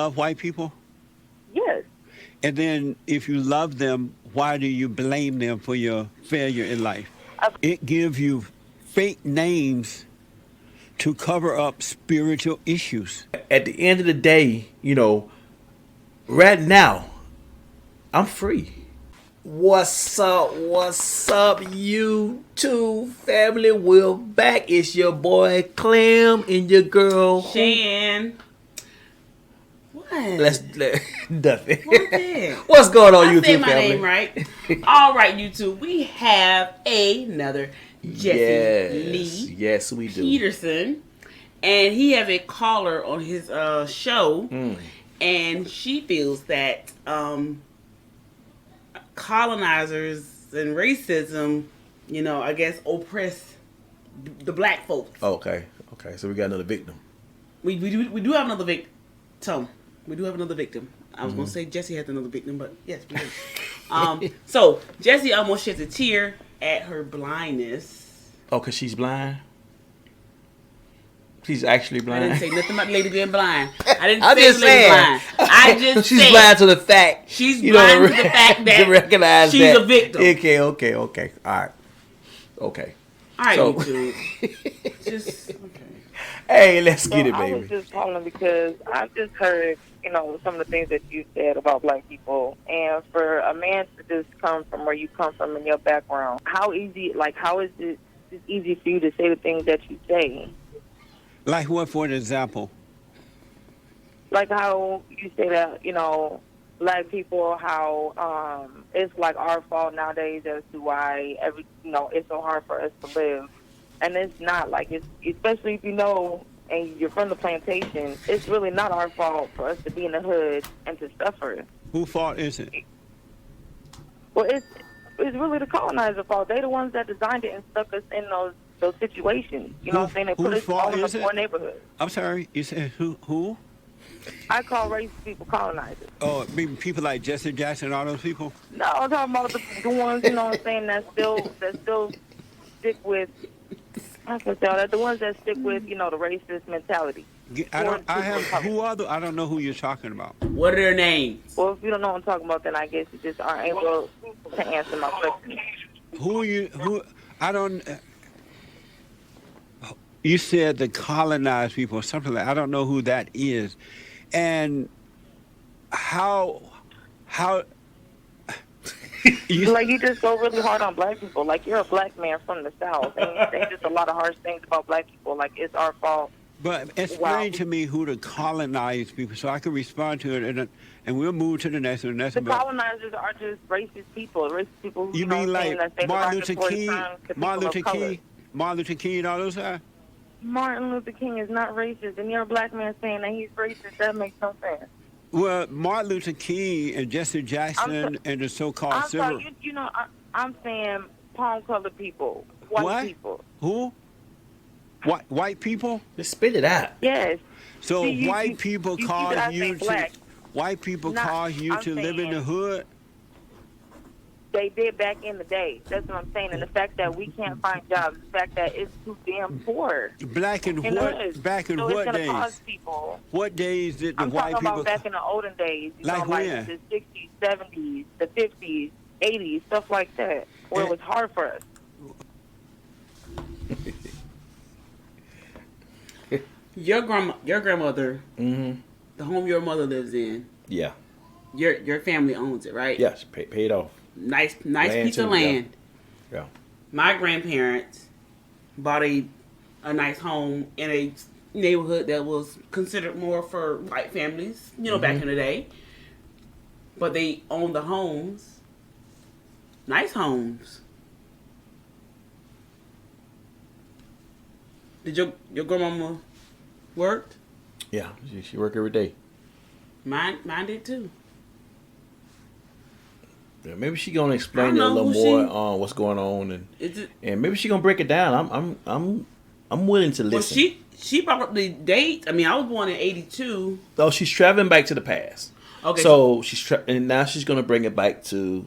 love white people? Yes. And then if you love them, why do you blame them for your failure in life? I, It gives you fake names to cover up spiritual issues. At the end of the day, right now, I'm free. What's up, YouTube family? We're back. It's your boy Clem and your girl Shan. What? Nothing. What? What's going on, I YouTube say my family? name right. All right, YouTube. We have another Jesse Lee. Yes, we do. Peterson, and he has a caller on his show, and she feels that colonizers and racism, I guess oppress the black folks. Okay. So we got another victim. We do have another victim. We do have another victim. I was gonna say Jesse has another victim, but yes, we do. So Jesse almost sheds a tear at her blindness. Oh, cause she's blind. She's actually I blind. didn't say nothing about the lady being blind. I didn't I'm say just the lady saying. blind. I just she's said blind to the fact. she's blind to the fact that to recognize she's a victim. Okay. All right. Okay. All right, So- YouTube. Just okay. Hey, let's get it, I was baby. just calling because I just heard, some of the things that you said about black people. And for a man to just come from where you come from in your background, how is it just easy for you to say the things that you say? Like what, for an example? Like how you say that, black people, how it's like our fault nowadays as to why it's so hard for us to live. And it's not like it's, especially if and you're from the plantation, it's really not our fault for us to be in the hood and to suffer. Whose fault is it? Well, it's really the colonizer fault. They're the ones that designed it and stuck us in those situations. You know what I'm saying? They put Whose us all fault in the is it? poor neighborhood. I'm sorry, you said who? I call racist people colonizers. Oh, maybe people like Jesse Jackson and all those people? No, I'm talking about the ones, that still stick with. I can tell that the ones that stick with, the racist mentality. I don't know who you're talking about. What are their names? Well, if you don't know what I'm talking about, then I guess you just aren't able to answer my question. You said the colonized people or something like, I don't know who that is. And how you just go really hard on black people. Like, you're a black man from the South, and you say just a lot of harsh things about black people. Like, it's our fault. But explain to me who the colonized people, so I can respond to it, and we'll move to the next one. The colonizers are just racist people. Racist people who, You mean like that say Martin Luther derogatory King, terms to Martin people Luther of color. King, Martin Luther King, and all those guys? Martin Luther King is not racist, and you're a black man saying that he's racist. That makes no sense. Well, Martin Luther King and Jesse Jackson and the so-called I'm civil. sorry, I'm saying palm-colored people, white What? people. Who? White people? Just spit it out. Yes. So See, white people cause guys you say black. white people Not- cause you I'm to live in the saying- hood? They did back in the day. That's what I'm saying. And the fact that we can't find jobs, the fact that it's too damn poor. Back in And what so what it's gonna days? cause people. What days did the I'm white talking people about back in the olden days. Like when? The 60s, 70s, the 50s, 80s, stuff like that, where it was hard for us. Your grandmother, the home your mother lives in, Yeah. your family owns it, right? Yes. Paid off. Nice Land piece of too, land. Yeah. My grandparents bought a nice home in a neighborhood that was considered more for white families, back in the day. But they owned the homes, nice homes. Did your grandmama worked? Yeah. She work every day. Mine did too. Yeah, maybe she gonna I explain it a don't know little who more she- on what's going on, Is it? and maybe she gonna break it down. I'm willing to Well, listen. she probably date. I mean, I was born in '82. Oh, she's traveling back to the past. Okay, So and now she's gonna bring it back to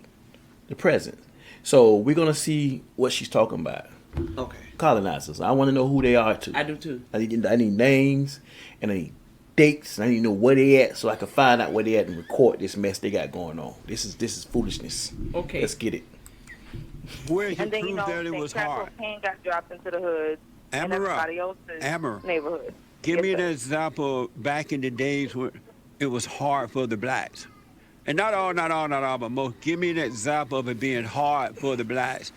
the present. So we're gonna see what she's talking about. okay, Colonizers. I want to know who they are too. I do too. I need names, and I need dates. I need to know where they at so I can find out where they at and record this mess they got going on. This is foolishness. Okay. Let's get it. Where you And then, prove that it was crack hard. cocaine got dropped into the hood and Amara, everybody else's Amara, neighborhood. give Yes, me an sir. example back in the days when it was hard for the blacks. And not all, but most. Give me an example of it being hard for the blacks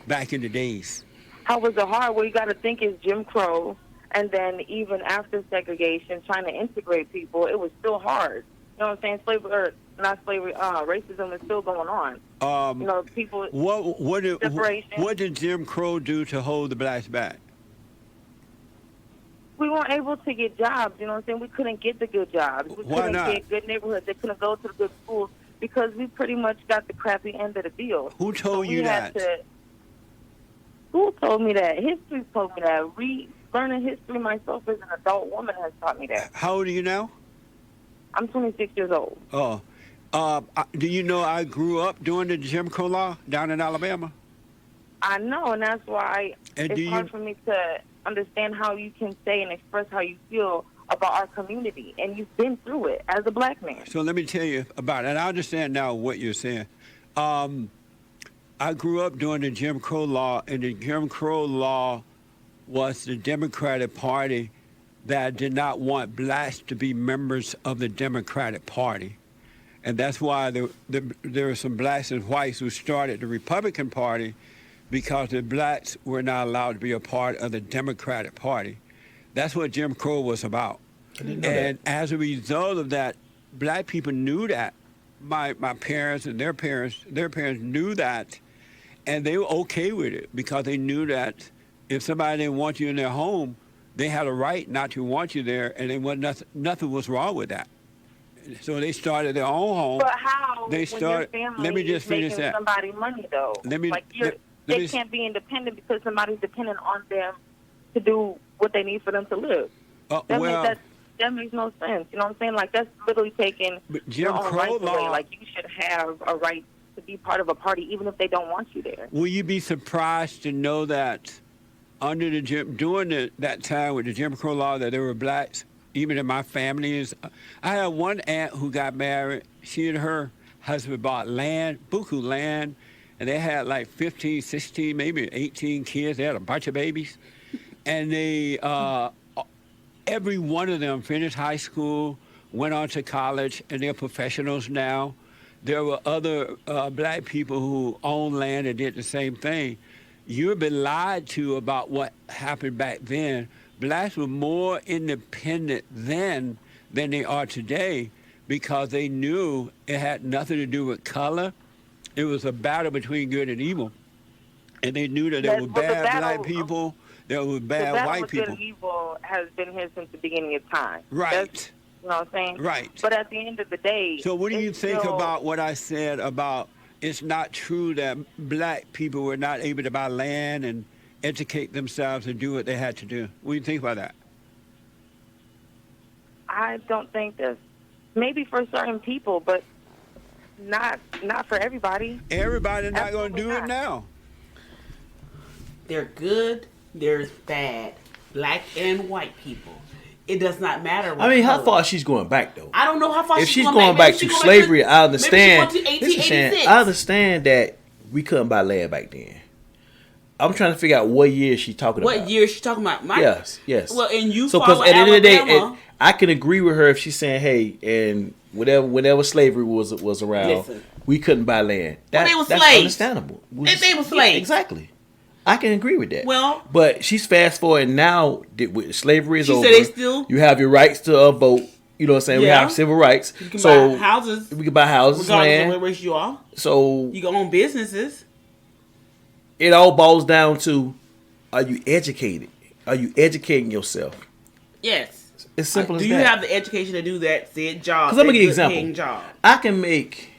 back in the days. How was it hard? Well, you got to think it's Jim Crow, and then even after segregation, trying to integrate people, it was still hard. You know what I'm saying? Slavery, or not slavery, racism is still going on. People. Separation. What did Jim Crow do to hold the blacks back? We weren't able to get jobs. You know what I'm saying? We couldn't get the good jobs. We Why couldn't not? get good neighborhoods. They couldn't go to the good schools because we pretty much got the crappy end of the deal. Who told you that? Who told me that? History told me that. Learning history myself as an adult woman has taught me that. How old are you now? I'm 26 years old. Oh. Do you know I grew up during the Jim Crow law down in Alabama? I know, and that's why it's hard for me to understand how you can say and express how you feel about our community, and you've been through it as a black man. So let me tell you about it. And I understand now what you're saying. I grew up during the Jim Crow law, and the Jim Crow law was the Democratic Party that did not want blacks to be members of the Democratic Party. And that's why there were some blacks and whites who started the Republican Party, because the blacks were not allowed to be a part of the Democratic Party. That's what Jim Crow was about. And as a result of that, black people knew that. My parents and their parents knew that, and they were okay with it because they knew that if somebody didn't want you in their home, they had a right not to want you there, and nothing was wrong with that. So they started their own home. But how? They started. When your family Let me just is finish making that. somebody money though. They can't be independent because somebody's dependent on them to do what they need for them to live. That makes no sense. You know what I'm saying? Like, that's literally taking your own rights away. Like, you should have a right to be part of a party even if they don't want you there. Will you be surprised to know that during that time with the Jim Crow law that there were blacks, even in my family? I had one aunt who got married. She and her husband bought land, buku land, and they had like 15, 16, maybe 18 kids. They had a bunch of babies. And they, every one of them finished high school, went on to college, and they're professionals now. There were other black people who owned land and did the same thing. You've been lied to about what happened back then. Blacks were more independent then than they are today because they knew it had nothing to do with color. It was a battle between good and evil. And they knew that there were bad black people, there were bad white people. The battle of good and evil has been here since the beginning of time. Right. You know what I'm saying? Right. But at the end of the day... So what do you think about what I said about it's not true that black people were not able to buy land and educate themselves and do what they had to do? What do you think about that? I don't think that's... Maybe for certain people, but not for everybody. Everybody's not going to do it now. They're good, there's bad. Black and white people. It does not matter what how far she's going back, though? I don't know how far if she's going back to slavery, I understand. Maybe she went to 1886. I understand that we couldn't buy land back then. I'm trying to figure out what year she's talking about. What year is she talking about? Yes. Well, and you so follow at the end of the day, Alabama. I can agree with her if she's saying, "Hey, and whenever slavery was around, Listen. we couldn't buy land." They were that's slaves. Understandable. They were slaves. Yeah, exactly. I can agree with that. Well, but she's fast forward now. With slavery is over. She said they still. You have your rights to vote. You know what I'm saying? Yeah. We have civil rights. You can so buy houses. We can buy houses, regardless land. of what race you are. So you can own businesses. It all boils down to: are you educated? Are you educating yourself? Yes. It's simple as that. Do you have the education to do that said job? Because I'm gonna give you an example. Job? I can make,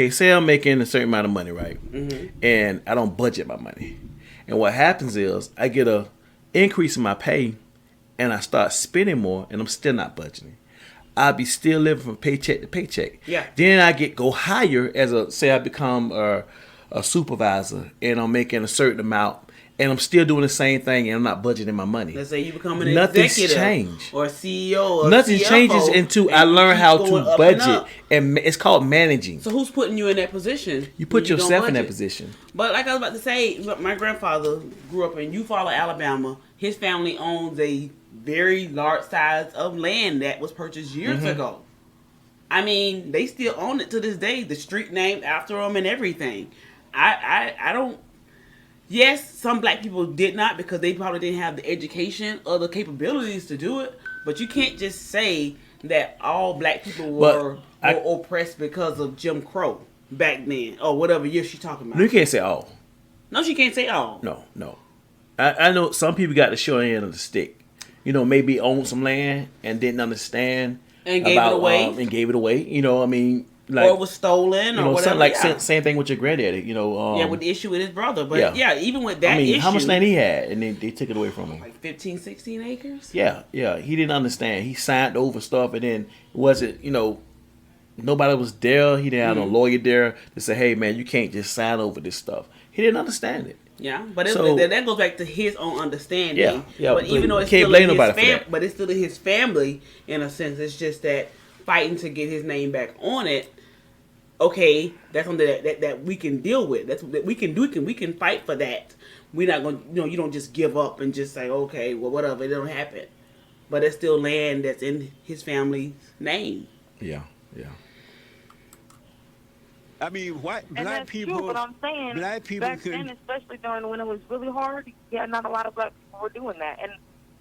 say I'm making a certain amount of money, right? Mm-hmm. And I don't budget my money. And what happens is I get a increase in my pay, and I start spending more, and I'm still not budgeting. I'll be still living from paycheck to paycheck. Yeah. Then I go higher as I become a supervisor, and I'm making a certain amount, and I'm still doing the same thing, and I'm not budgeting my money. Let's say you become an Nothing's executive changed. or CEO or Nothing CFO, changes until I and you learn keep how going to up budget, and up. and it's called managing. So who's putting you in that position? You put when don't yourself in that budget? position. But like I was about to say, look, my grandfather grew up in Eufaula, Alabama. His family owns a very large size of land that was purchased years ago. I mean, they still own it to this day. The street named after them and everything. I don't. Yes, some black people did not because they probably didn't have the education or the capabilities to do it. But you can't just say that all black people were oppressed because of Jim Crow back then or whatever year she's talking about. You can't say all. No, she can't say all. No. I know some people got the short end of the stick. You know, maybe owned some land and didn't understand And gave it away. And gave it away. You know, I mean, like, or it was stolen, or whatever. Something like yeah. same thing with your granddaddy. You know, With the issue with his brother. But yeah, even with that I mean, issue. how much land he had, and they took it away from him. Like 15, 16 acres? Yeah. He didn't understand. He signed over stuff, and then it wasn't, nobody was there. He didn't have no lawyer there to say, hey, man, you can't just sign over this stuff. He didn't understand it. Yeah, but So- that goes back to his own understanding. Yeah, But even though it's can't still blame in his nobody for that. but it's still in his family in a sense. It's just that fighting to get his name back on it. Okay, that's something that we can deal with. That's that we can do. We can fight for that. We're not going. You don't just give up and just say, okay, well, whatever, it don't happen. But it's still land that's in his family's name. Yeah. I mean, And black that's people. true, but I'm saying black people back could. then, especially during when it was really hard, yeah, not a lot of black people were doing that. And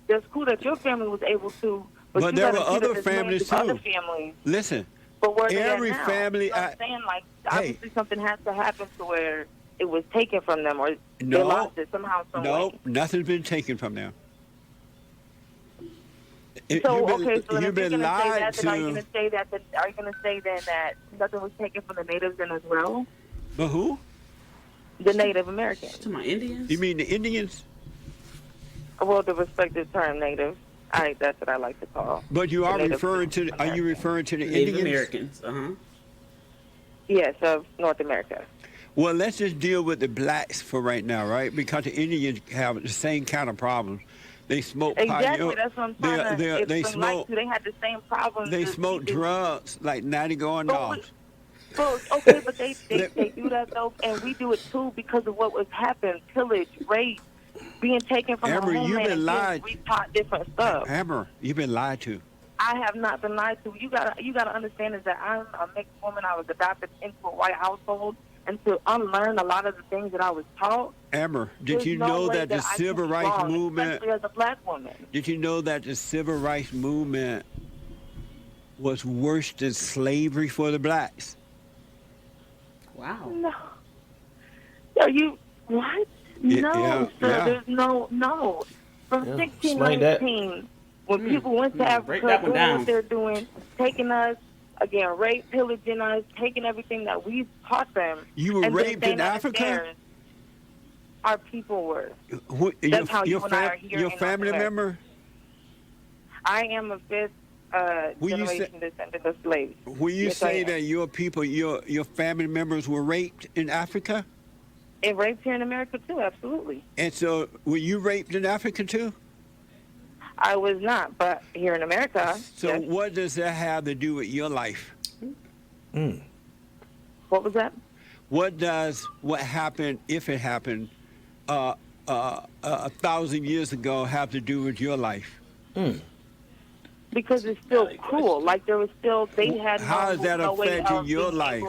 it's cool that your family was able to, but you there gotta were see that other there's millions families, of other too. families. Listen, But where they every at now? family. You know what I'm saying, like, obviously something has to happen to where it was taken from them, or they No. lost it somehow, some No, way. nothing's been taken from them. So You've been, okay, so then you've if you're been gonna say lied that, then are you to. gonna say that? Are you gonna say then that nothing was taken from the natives then as well? But who? The Native Americans. To my Indians. You mean the Indians? Well, the respected term Native. That's what I like to call. But you are Native referring to. Are you American. referring to the Native Indians? Americans. Yes, of North America. Well, let's just deal with the blacks for right now, right? Because the Indians have the same kind of problems. They smoke Exactly, that's what I'm trying they to they explain life smoke to. They had the same problems. they as smoke we do. drugs like 90 going dollars. Okay, but they do that though, and we do it too because of what was happened: pillage, rape, being taken from our Amber, you've homeland. been and lied. We taught different stuff. Hammer, you've been lied to. I have not been lied to. You gotta understand is that I'm a mixed woman. I was adopted into a white household, and to unlearn a lot of the things that I was taught. Amber, did there's you no know way that the I can civil be rights wrong, movement? especially as a black woman. Did you know that the civil rights movement was worse than slavery for the blacks? Wow. No. Are you what? Yeah, No, yeah, sir. yeah. There's no. From Yeah, explain that. 1619, when people went to break Africa, that one doing down. what they're doing, taking us, again, rape, pillaging us, taking everything that we taught them. You were and then raped saying in that Africa? theirs. Our people were. Your, That's how you and I are here your in family North America. member? I am a fifth Will you generation descendant of slaves. When you Yes, I say am. that your people, your family members were raped in Africa, And raped here in America, too, absolutely. and so were you raped in Africa too? I was not, but here in America, So yes. what does that have to do with your life? What was that? What happened, if it happened, 1,000 years ago, have to do with your life? Because it's still cruel. Like there was still, they had How has that no way affected of your being life?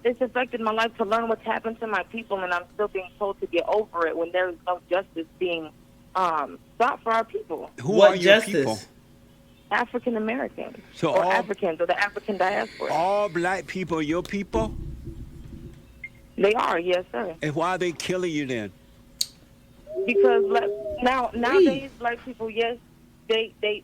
It's affected my life to learn what's happened to my people, and I'm still being told to get over it when there's no justice being sought for our people, Who What are your justice? people? African Americans, So or all- Africans, or the African diaspora. All black people are your people? They are, yes, sir. And why are they killing you then? Because nowadays, black people, yes,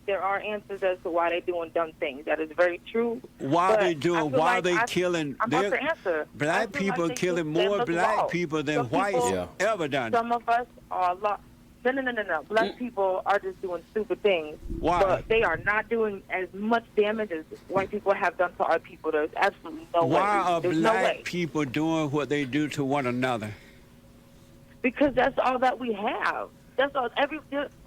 there are answers as to why they're doing dumb things. That is very true. Why But are they I doing? feel Why are like they killing? I'm about they're- to answer. I Black feel people like are they killing do more them as black well. people than Some whites people- ever done. Some of us are a lot. No. Black people are just doing stupid things. Why? But they are not doing as much damage as white people have done to our people. There's absolutely no way. Why are There's no black way. people doing what they do to one another? Because that's all that we have. That's all. What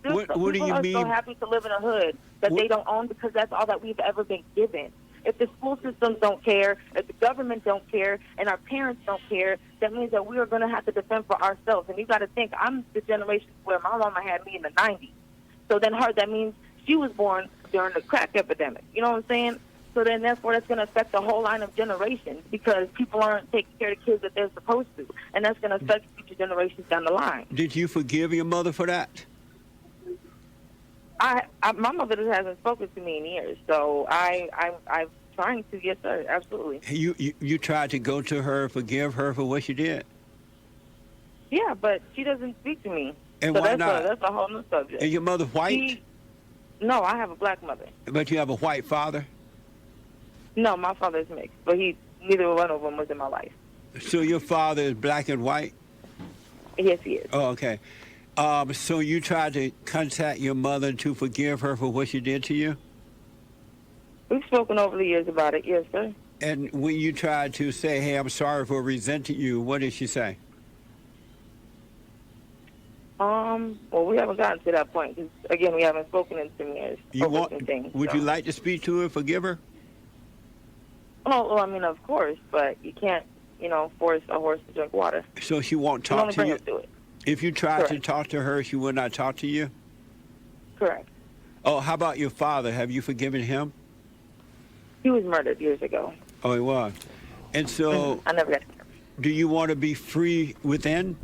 do People you are so mean? happy to live in a hood that they don't own because that's all that we've ever been given. If the school systems don't care, if the government don't care, and our parents don't care, that means that we are going to have to defend for ourselves. And you got to think, I'm the generation where my mama had me in the 90s. So then that means she was born during the crack epidemic. You know what I'm saying? So then therefore that's going to affect the whole line of generations because people aren't taking care of the kids that they're supposed to. And that's going to affect future generations down the line. Did you forgive your mother for that? My mother hasn't spoken to me in years, so I'm trying to. Yes, sir, absolutely. You tried to go to her, forgive her for what she did. Yeah, but she doesn't speak to me. And so why that's not? That's a whole new subject. Is your mother white? No, I have a black mother. But you have a white father? No, my father's mixed, but neither one of them was in my life. So your father is black and white? Yes, he is. Oh, okay. So you tried to contact your mother to forgive her for what she did to you? We've spoken over the years about it, yes, sir. And when you tried to say, hey, I'm sorry for resenting you, what did she say? Well, we haven't gotten to that point because, again, we haven't spoken in some years. Would you like to speak to her, forgive her? Oh, well, I mean, of course, but you can't, force a horse to drink water. So she won't talk to you? To it. If you tried to talk to her, she would not talk to you? Correct. Oh, how about your father? Have you forgiven him? He was murdered years ago. Oh, he was. And so, I never got. Do you want to be free within?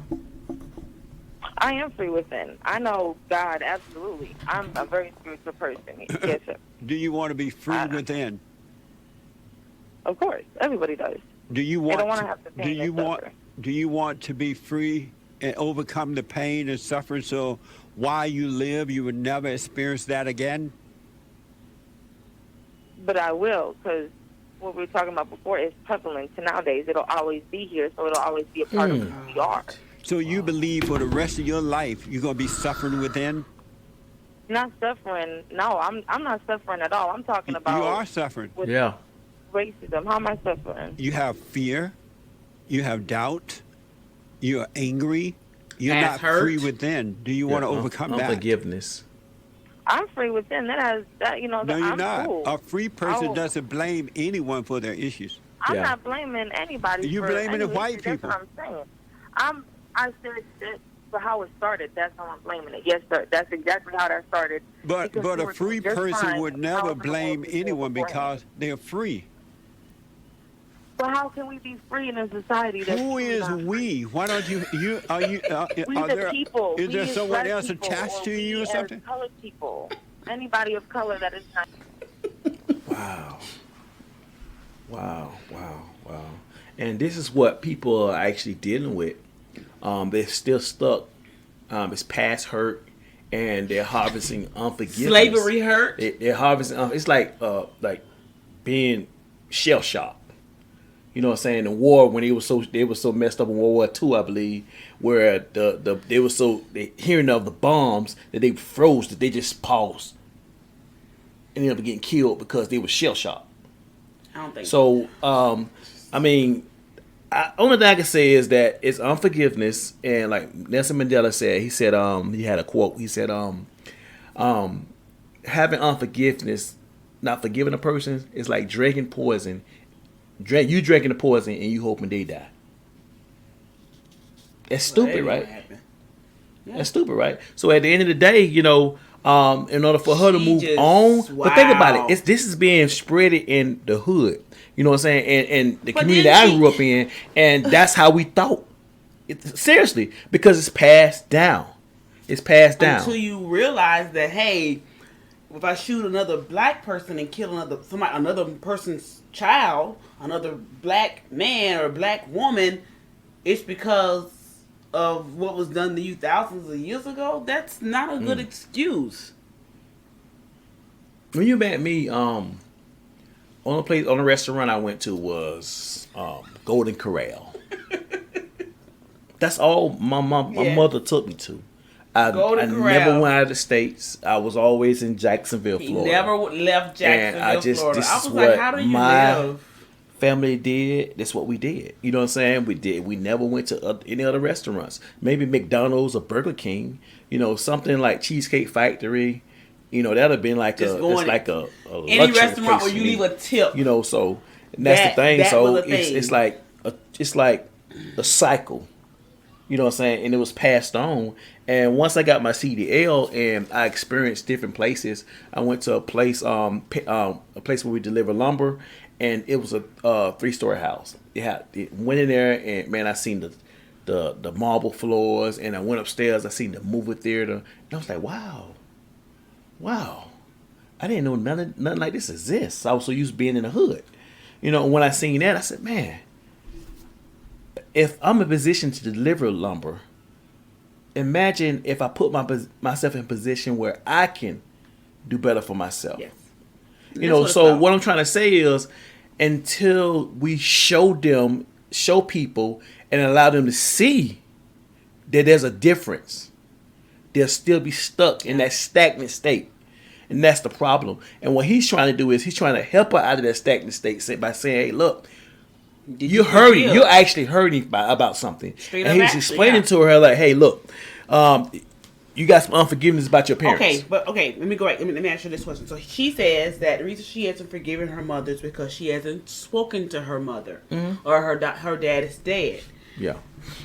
I am free within. I know God, absolutely. I'm a very spiritual person. Yes, sir. Do you want to be free within? Of course, everybody does. Do you want? They don't want to have to pain and suffer. Do you want to be free and overcome the pain and suffering? So, while you live, you would never experience that again. But I will, because what we were talking about before is prevalent to nowadays. It'll always be here, so it'll always be a part of who we are. So you believe for the rest of your life you're going to be suffering within? Not suffering. No, I'm not suffering at all. I'm talking about... You are suffering. Yeah. Racism. How am I suffering? You have fear. You have doubt. You're angry. You're not free within. Do you want to overcome that? Unforgiveness. I'm free within. No, you're not. Cool. A free person doesn't blame anyone for their issues. I'm not blaming anybody. You're blaming the white people. That's what I'm saying. I said that for how it started. That's how I'm blaming it. Yes, sir. That's exactly how that started. But a free person would never blame anyone because they're free. But how can we be free in a society that's Who is we? Why don't you? We the people. Is there someone else attached to you or something? Colored people. Anybody of color that is not. Wow. And this is what people are actually dealing with. They're still stuck. It's past hurt, and they're harvesting unforgiveness. Slavery hurt. They're harvesting. It's like being shell shocked. You know what I'm saying? The war, when they were so messed up in World War II, I believe, where they were so hearing of the bombs that they froze, that they just paused and ended up getting killed because they were shell shocked. I don't think so. I mean, only thing I can say is that it's unforgiveness, and like Nelson Mandela said, he said he had a quote. He said having unforgiveness, not forgiving a person, is like drinking poison. You drinking the poison and you hoping they die. That's stupid, right? Yeah. That's stupid, right? So at the end of the day, in order for her to move on, but think about it, this is being spread in the hood. You know what I'm saying? And the community I grew up in, and that's how we thought. Seriously, because it's passed down. It's passed down. Until you realize that, hey, if I shoot another black person and kill another person's child, another black man or black woman, it's because of what was done to you thousands of years ago. That's not a good excuse. When you met me, on a restaurant I went to was Golden Corral. That's all my mother took me to. I never went out of the States. I was always in Jacksonville, Florida. He never left Jacksonville, Florida. This I was is like, what how do you my live? family did, that's what we did. You know what I'm saying? We never went to any other restaurants. Maybe McDonald's or Burger King. You know, something like Cheesecake Factory. You know, that'd have been like Just it's going like a any luxury restaurant place where for you me. leave a tip. You know, so and that's the thing. That So was a thing. it's like a cycle. You know what I'm saying? And it was passed on. And once I got my CDL and I experienced different places, I went to a place a place where we deliver lumber, and it was a 3-story house. It went in there, and man, I seen the marble floors, and I went upstairs. I seen the movie theater, and I was like, wow, I didn't know nothing like this exists. I was so used to being in the hood, you know. When I seen that, I said, man, if I'm in a position to deliver lumber, imagine if I put myself in a position where I can do better for myself. Yes. You know, so what I'm trying to say is, until we show people and allow them to see that there's a difference, they'll still be stuck in that stagnant state. And that's the problem. And what he's trying to do is he's trying to help her out of that stagnant state by saying, hey, look, you're hurting. You're actually hurting about something. And he's explaining to her, like, hey, look, you got some unforgiveness about your parents. Okay, let me go back. Let me ask you this question. So she says that the reason she hasn't forgiven her mother is because she hasn't spoken to her mother, or her dad is dead. Yeah.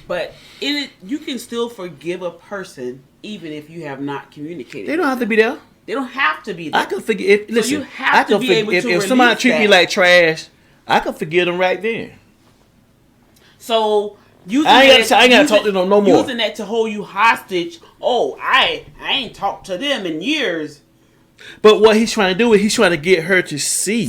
But you can still forgive a person even if you have not communicated. They don't have to be there. They don't have to be there. I can forgive. Listen, you have to be able to if somebody treat me that. like trash, I can forgive them right then. So I ain't gotta talk to them no more. Using that to hold you hostage. Oh, I ain't talked to them in years. But what he's trying to do is he's trying to get her to see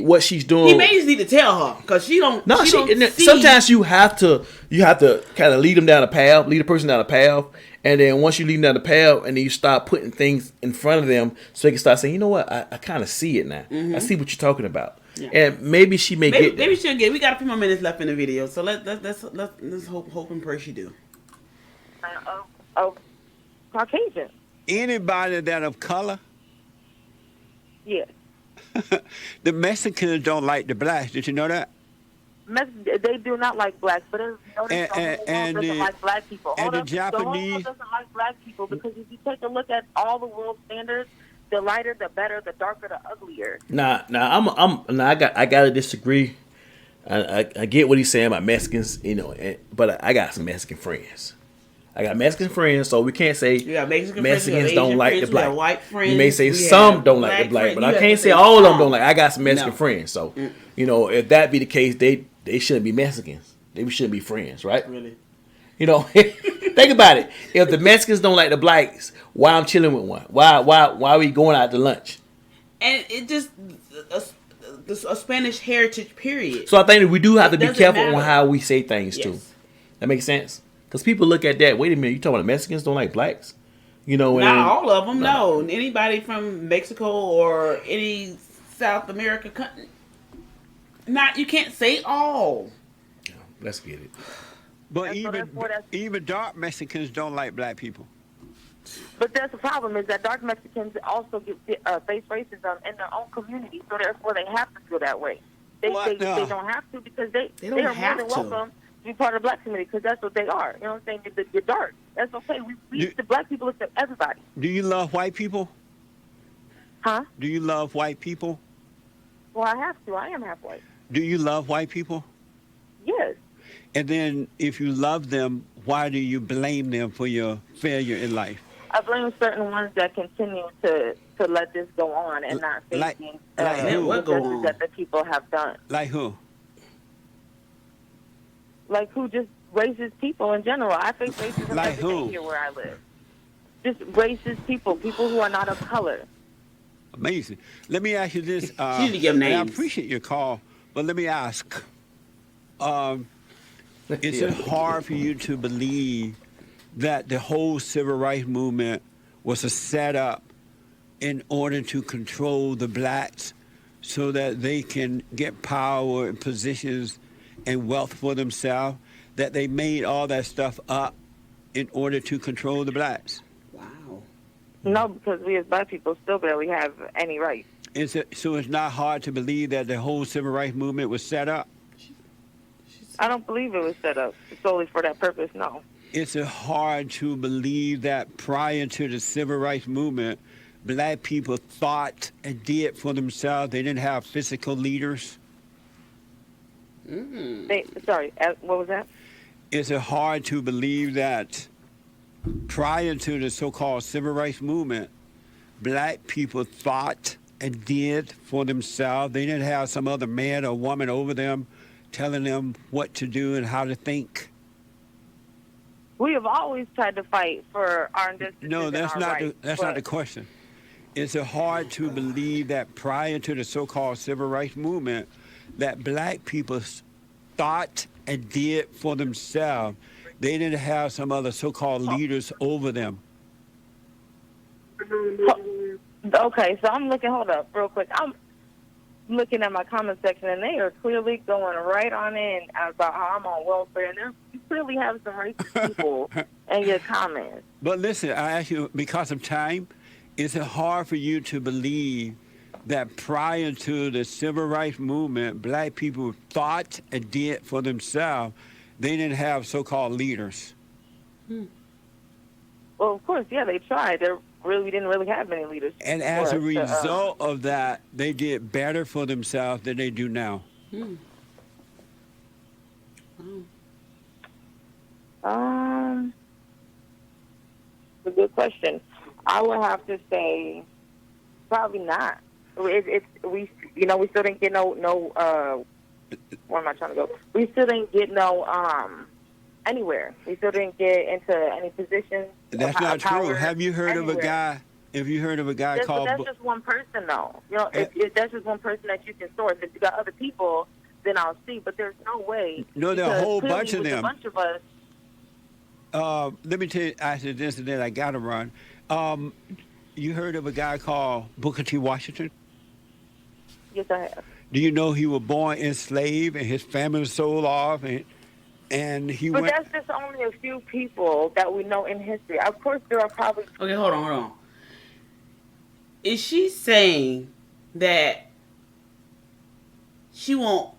what she's doing. He may just need to tell her because she don't. No, she don't see. sometimes you have to kind of lead them down a path, lead a person down a path, and then once you lead them down the path, and then you start putting things in front of them, so they can start saying, you know what, I kind of see it now. I see what you're talking about, and maybe she may get there. Maybe she'll get. We got a few more minutes left in the video, so let's hope and pray she do. Caucasian. Anybody that of color, Yes. the Mexicans don't like the blacks. Did you know that? They do not like blacks, but notice the whole world doesn't like black people. And the The whole Japanese world doesn't like black people because if you take a look at all the world standards, the lighter, the better, the darker, the uglier. I gotta disagree. I get what he's saying about Mexicans, you know, but I got some Mexican friends. I got Mexican friends, so we can't say Mexicans don't like the black. White friends, you may say some don't like the black, but I can't say all of them don't like. I got some Mexican friends, so you know, if that be the case, they shouldn't be Mexicans. They shouldn't be friends, right? Really? You know, think about it. If the Mexicans don't like the blacks, why I'm chilling with one? Why are we going out to lunch? And it just a Spanish heritage period. So I think that we do have to be careful matter. on how we say things too. That makes sense. Because people look at that. Wait a minute, you talking about Mexicans don't like blacks? You know, not all of them. No, anybody from Mexico or any South America country. You can't say all. Yeah, let's get it. But even dark Mexicans don't like black people. But that's the problem is that dark Mexicans also face racism in their own community, so therefore they have to feel that way. They don't have to because they are more than welcome to be part of the black community because that's what they are. You know what I'm saying? You're dark. That's okay. The black people accept everybody. Do you love white people? Huh? Do you love white people? Well, I have to. I am half white. Do you love white people? Yes. And then if you love them, why do you blame them for your failure in life? I blame certain ones that continue to let this go on and not facing injustices that the people have done. Like who? Like who? Just racist people in general. I face racism like every who? day here where I live. Just racist people who are not of color. Amazing. Let me ask you this. You need to give names. I appreciate your call, but let me ask. Is it hard for you to believe that the whole civil rights movement was a setup in order to control the blacks so that they can get power and positions and wealth for themselves, that they made all that stuff up in order to control the blacks? Wow. No, because we as black people still barely have any rights. So it's not hard to believe that the whole civil rights movement was set up? I don't believe it was set up solely for that purpose. No. It's hard to believe that prior to the civil rights movement, black people thought and did for themselves. They didn't have physical leaders. What was that? It's hard to believe that prior to the so-called civil rights movement, black people thought and did for themselves. They didn't have some other man or woman over them telling them what to do and how to think. We have always tried to fight for our injustices. No, that's and our not rights, that's not the question. It's hard to believe that prior to the so-called civil rights movement, that black people thought and did for themselves. They didn't have some other so-called leaders over them. Okay, so I'm looking. Hold up, real quick. I'm looking at my comment section, and they are clearly going right on in about how I'm on welfare, and you clearly have some racist people in your comments. But listen, I ask you, because of time, is it hard for you to believe that prior to the civil rights movement, black people thought and did for themselves? They didn't have so-called leaders. Well, of course, yeah, they tried. They didn't really have many leaders. And as a result of that, they did better for themselves than they do now. A good question. I would have to say probably not. We still didn't get no. Where am I trying to go? We still didn't get anywhere. We still didn't get into any positions. That's not true. Have you heard anywhere. of a guy? Have you heard of a guy called? That's just one person, though. If that's just one person that you can source. If you got other people, then I'll see. But there's no way. No, there are a whole bunch of them. A bunch of us. Let me tell you, after this and then I got to run. You heard of a guy called Booker T. Washington? Yes, I have. Do you know he was born enslaved and his family was sold off and he But went? that's just only a few people that we know in history. Of course, there are probably. Okay, hold on. Is she saying that she won't,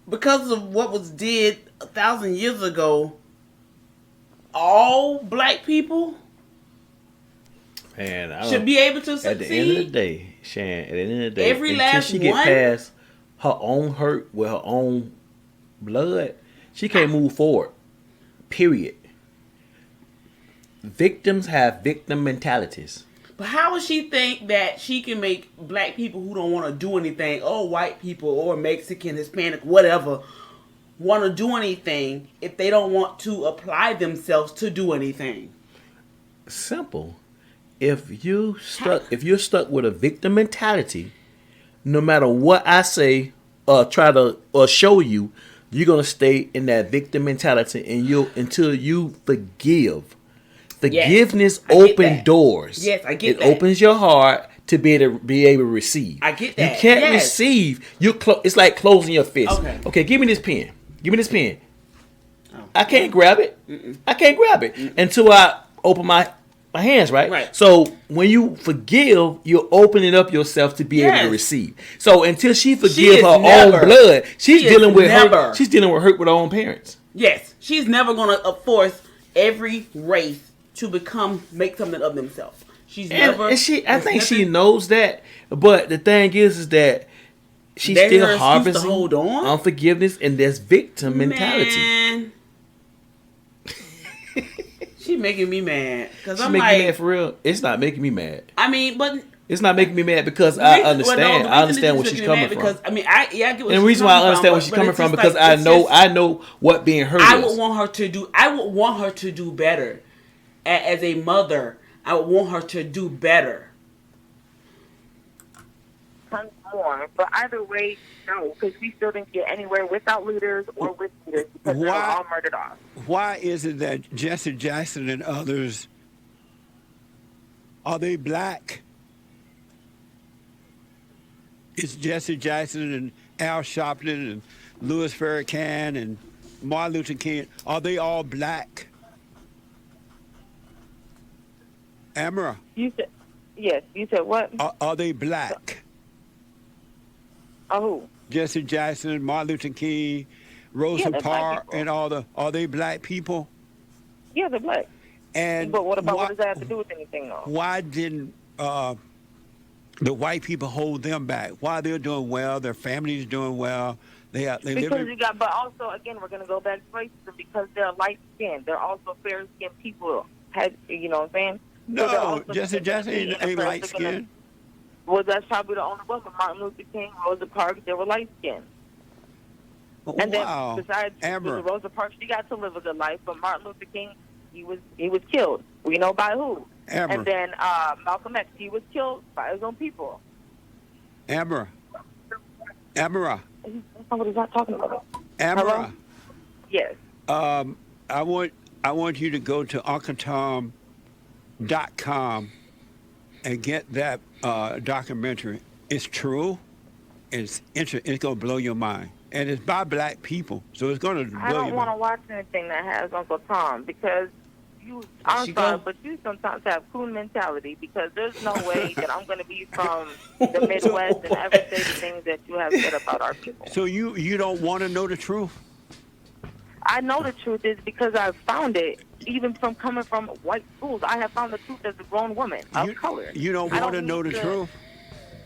because of what was did 1,000 years ago, all black people should be able to succeed? At the end of the day, Shan, at the end of the day, every until last she get one? past her own hurt with her own blood, she can't move forward. Period. Victims have victim mentalities. But how would she think that she can make black people who don't want to do anything, or white people, or Mexican, Hispanic, whatever, want to do anything if they don't want to apply themselves to do anything? Simple. If you're stuck with a victim mentality, no matter what I say or try to or show you, you're gonna stay in that victim mentality until you forgive. Forgiveness opens doors. Yes, I get it. that. It opens your heart to be able to receive. I get that. You can't receive. It's like closing your fist. Okay. Give me this pen. Oh. I can't grab it. I can't grab it until I open my hands, right? Right. So when you forgive, you're opening up yourself to be able to receive. So until she forgives her own blood, she's dealing with hurt. She's dealing with hurt with her own parents. Yes, she's never gonna force every race to make something of themselves. She's never. And I think she knows that. But the thing is that she's still harvesting unforgiveness and there's victim mentality. Man. She's making me mad. She's making me mad for real. It's not making me mad. I mean, but it's not making me mad because I understand. I understand where she's coming from. Because I mean, I get what. And the reason why I understand where she's coming from because I know what being hurt is. I would want her to do better. As a mother, I would want her to do better. Tons more, but either way, no, because we still didn't get anywhere without leaders or with leaders because they were all murdered off. Why is it that Jesse Jackson and others, are they black? Is Jesse Jackson and Al Sharpton and Louis Farrakhan and Martin Luther King, are they all black? Amara. You said Yes, you said what? Are they black? Who? Jesse Jackson, Martin Luther King, Yeah, Rosa they're black Parks, people. and are they black people? Yeah, they're black. And But what does that have to do with anything, though? why didn't the white people hold them back? Why they're doing well, their families doing well. They live Because in, but also again, we're gonna go back to racism because they're light skinned. They're also fair skinned people. You know what I'm saying? So they're no, also Jesse gonna Jackson be in a ain't place light they're gonna- skinned. Well, that's probably the only one. But Martin Luther King, Rosa Parks, they were light skinned. And Wow, then besides Amber. Rosa Parks, she got to live a good life. But Martin Luther King, he was killed. We know by who. Amber. And then Malcolm X, he was killed by his own people. Amber. Somebody's not talking about it. Amber. Hello? Yes. I want you to go to UncleTom.com and get that documentary. It's true. It's gonna blow your mind, and it's by black people, so it's gonna blow I don't your want to mind. watch anything that has Uncle Tom because I'm sorry, but you sometimes have coon mentality because there's no way that I'm going to be from the Midwest and ever say the things that you have said about our people. So you don't want to know the truth? I know the truth is because I've found it, even from coming from white schools. I have found the truth as a grown woman of color. You don't want to know the truth?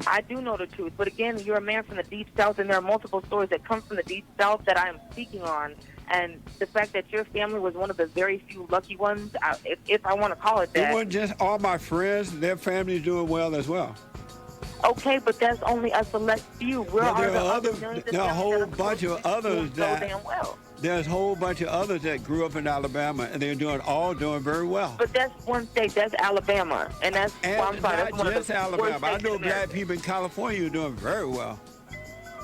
I do know the truth, but again, you're a man from the Deep South, and there are multiple stories that come from the Deep South that I am speaking on. And the fact that your family was one of the very few lucky ones, if I want to call it that. It wasn't just all my friends; their families doing well as well. Okay, but that's only a select few. Where Well, are there the are other other- millions there are a of whole families that bunch of doing others so that- damn well? There's a whole bunch of others that grew up in Alabama, and they're all doing very well. But that's one state. That's Alabama, and that's And well, I'm sorry. That's not one of just the worst Alabama. I states know in black America. people in California who are doing very well.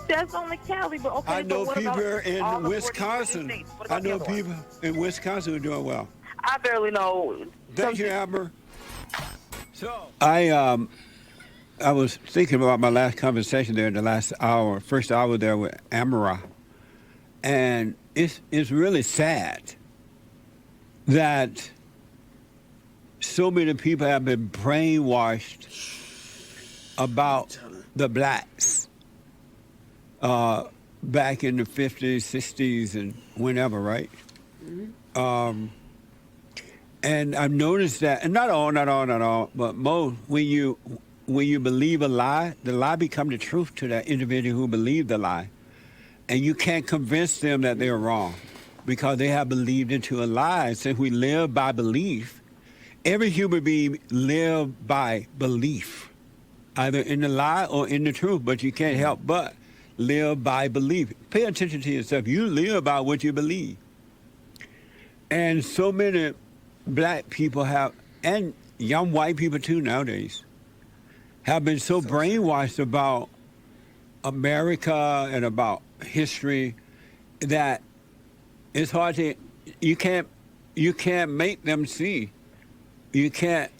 That's only Cali, but okay. I know but what people about in all the 40 Wisconsin. states? What I about the know other ones? people in Wisconsin who are doing well. I barely know. Thank you, Amber. So I was thinking about my last conversation there in the last hour, first hour there with Amara, and it's really sad that so many people have been brainwashed about the blacks back in the 50s, 60s, and whenever, right? And I've noticed that, and not all, but most, when you believe a lie, the lie becomes the truth to that individual who believed the lie. And you can't convince them that they're wrong because they have believed into a lie. Since we live by belief, every human being lives by belief, either in the lie or in the truth, but you can't help but live by belief. Pay attention to yourself. You live by what you believe. And so many black people have, and young white people too nowadays, have been so brainwashed about America and about history that it's hard to, you can't make them see. You can't,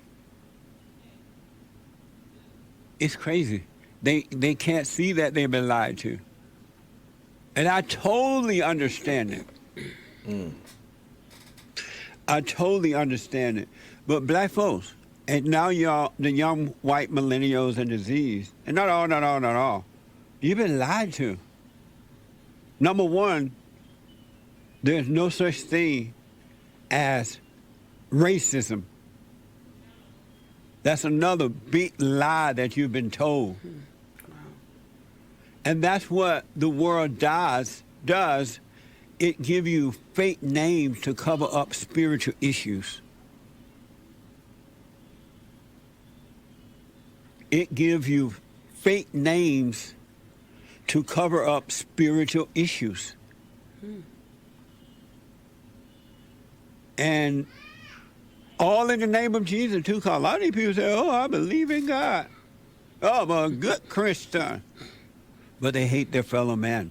it's crazy. They can't see that they've been lied to. And I totally understand it. I totally understand it. But black folks, and now y'all, the young white millennials and disease, and not all, you've been lied to. Number one, there's no such thing as racism. That's another big lie that you've been told. And that's what the world does. It give you fake names to cover up spiritual issues. It gives you fake names to cover up spiritual issues. And all in the name of Jesus, too, because a lot of these people say, oh, I believe in God. Oh, I'm a good Christian. But they hate their fellow man.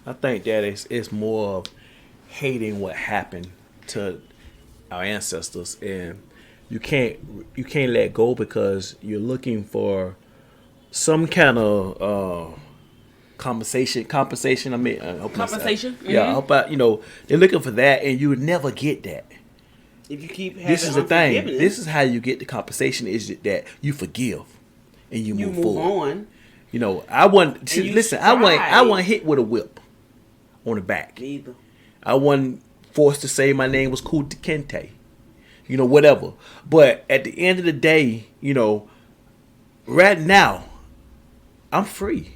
I think that it's more of hating what happened to our ancestors, and you can't let go because you're looking for some kind of compensation. I mean, Compensation? Yeah, I hope they're looking for that, and you would never get that. If you keep having this is the thing. unforgiveness, This is how you get the compensation. Is that you forgive and you move forward. on. You know, I wasn't. Listen, I wasn't hit with a whip on the back. Neither. I wasn't forced to say my name was Kunta Kinte. You know, whatever. But at the end of the day, you know, right now, I'm free.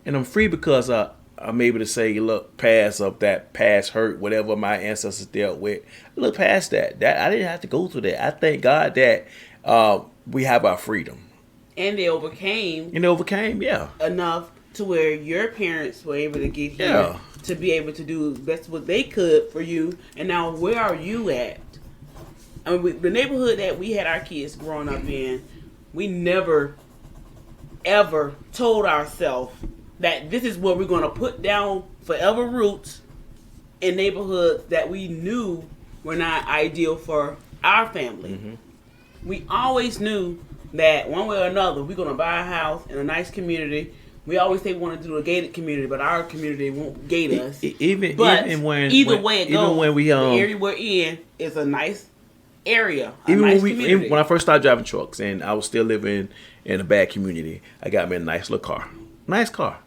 And I'm free because I'm able to say, look, pass up that past hurt, whatever my ancestors dealt with. Look past that. I didn't have to go through that. I thank God that we have our freedom. And they overcame. Yeah. Enough to where your parents were able to get here to be able to do best what they could for you. And now, where are you at? I mean, the neighborhood that we had our kids growing up in, we never, ever told ourselves that this is where we're going to put down forever roots in neighborhoods that we knew were not ideal for our family. Mm-hmm. We always knew that one way or another, we're going to buy a house in a nice community. We always say we want to do a gated community, but our community won't gate us. Even when the area we're in is a nice area. When I first started driving trucks and I was still living in a bad community, I got me a nice little car. Nice car.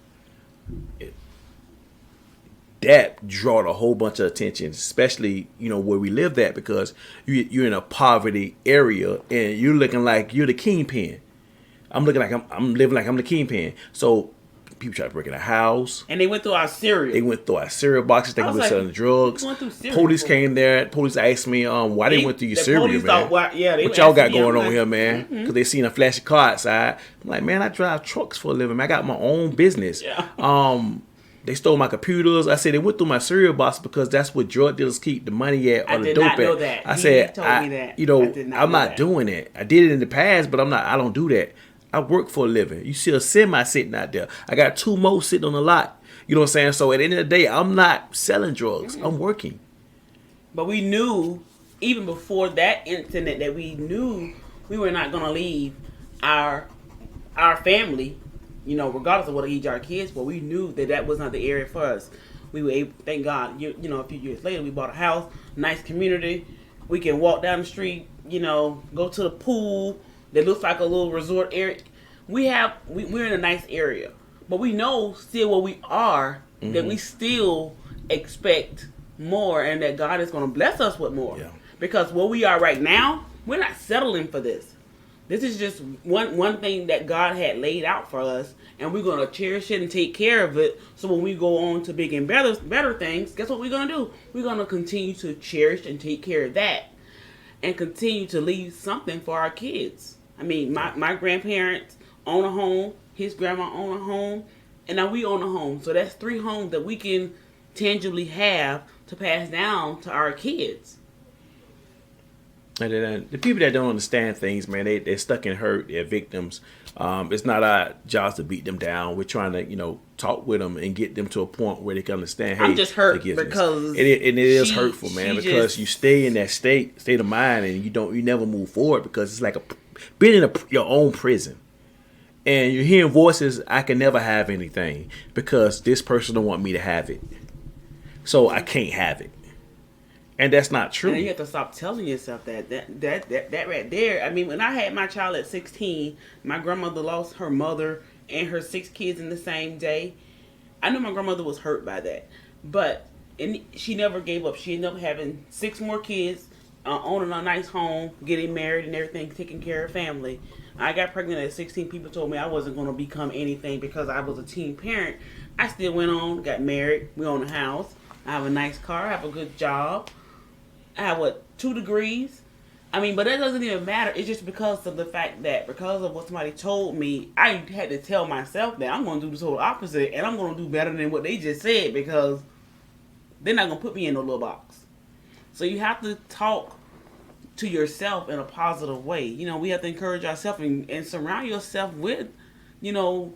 That drawed a whole bunch of attention, especially, you know, where we lived at, because you're in a poverty area and you're looking like you're the kingpin. I'm looking like I'm living like I'm the kingpin. So people try to break in a house. And they went through our cereal. They went through our cereal boxes. They were selling drugs. Police came there. Police asked me why they went through your cereal, man. What y'all got going on here, man? Because they seen a flashy car outside. I'm like, man, I drive trucks for a living. Man. I got my own business. Yeah. They stole my computers. I said they went through my cereal box because that's what drug dealers keep the money at or the dope at. I did not know that. I said, told me that. You know, I'm not doing it. I did it in the past, but I don't do that. I work for a living. You see a semi sitting out there. I got 2 more sitting on the lot. You know what I'm saying? So at the end of the day, I'm not selling drugs. I'm working. But we knew, even before that incident, that we knew we were not going to leave our family, you know, regardless of what age our kids were. We knew that was not the area for us. We were able, thank God, you know, a few years later, we bought a house, nice community. We can walk down the street, you know, go to the pool that looks like a little resort area. We're in a nice area. But we know still where we are, that we still expect more and that God is going to bless us with more. Yeah. Because where we are right now, we're not settling for this. This is just one thing that God had laid out for us, and we're going to cherish it and take care of it. So when we go on to big and better things, guess what we're going to do? We're going to continue to cherish and take care of that and continue to leave something for our kids. I mean, my grandparents own a home, his grandma own a home, and now we own a home. So that's 3 homes that we can tangibly have to pass down to our kids. And the people that don't understand things, man, they're stuck in hurt. They're victims. It's not our job to beat them down. We're trying to, you know, talk with them and get them to a point where they can understand. Hey, I'm just hurt because it is hurtful, man. Because you stay in that state of mind and you never move forward because it's like being in your own prison. And you're hearing voices. I can never have anything because this person don't want me to have it, so I can't have it. And that's not true. And you have to stop telling yourself that right there. I mean, when I had my child at 16, my grandmother lost her mother and her 6 kids in the same day. I knew my grandmother was hurt by that. But she never gave up. She ended up having 6 more kids, owning a nice home, getting married and everything, taking care of family. I got pregnant at 16. People told me I wasn't going to become anything because I was a teen parent. I still went on, got married. We own a house. I have a nice car. I have a good job. I have 2 degrees. I mean, but that doesn't even matter. It's just because of the fact that because of what somebody told me, I had to tell myself that I'm going to do the total opposite and I'm going to do better than what they just said because they're not going to put me in no little box. So you have to talk to yourself in a positive way. You know, we have to encourage ourselves and surround yourself with, you know,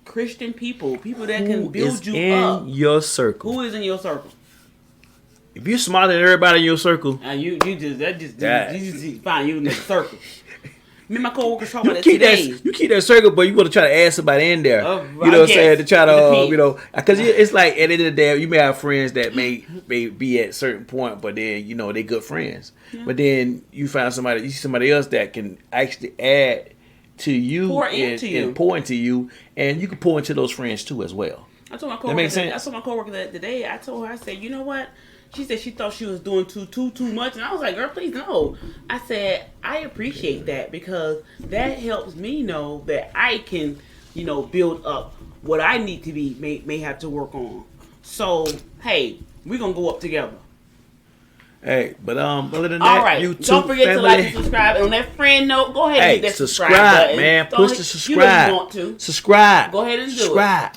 Christian people that can build you up. Who is in your circle? Who is in your circle? If you're smarter than everybody in your circle, you just find you in the circle. Me and my coworkers talk about it keep today. that, you keep that circle, but you want to try to add somebody in there. Oh, You know what I'm yes. saying? To try It to, depends. you know, because it's like at the end of the day, you may have friends that may be at a certain point, but then, you know, they good friends. Yeah. But then you find somebody else that can actually add to you and pour into you, and you can pour into those friends too as well. I told my That makes coworker. sense. I told my coworker that today. I told her, I said, you know what? She said she thought she was doing too much, and I was like, girl, please no. I said I appreciate that because that helps me know that I can, you know, build up what I need to be may have to work on. So hey, we're gonna go up together. Hey, but other than All that, right. YouTube Don't forget family, to like and subscribe. And on that friend note, go ahead and hit that subscribe button. man. Don't Push the you know subscribe. you want to. Subscribe. Go ahead and do it. subscribe.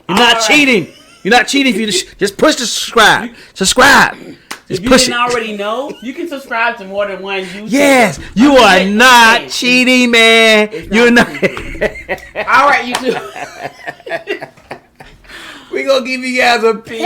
You're All not right. cheating. You're not cheating if you just push the subscribe. Subscribe. Just If you push didn't it. already know, you can subscribe to more than one YouTube. Yes, you are not cheating, man. It's You're not. All right, YouTube. We're gonna give you guys a ping.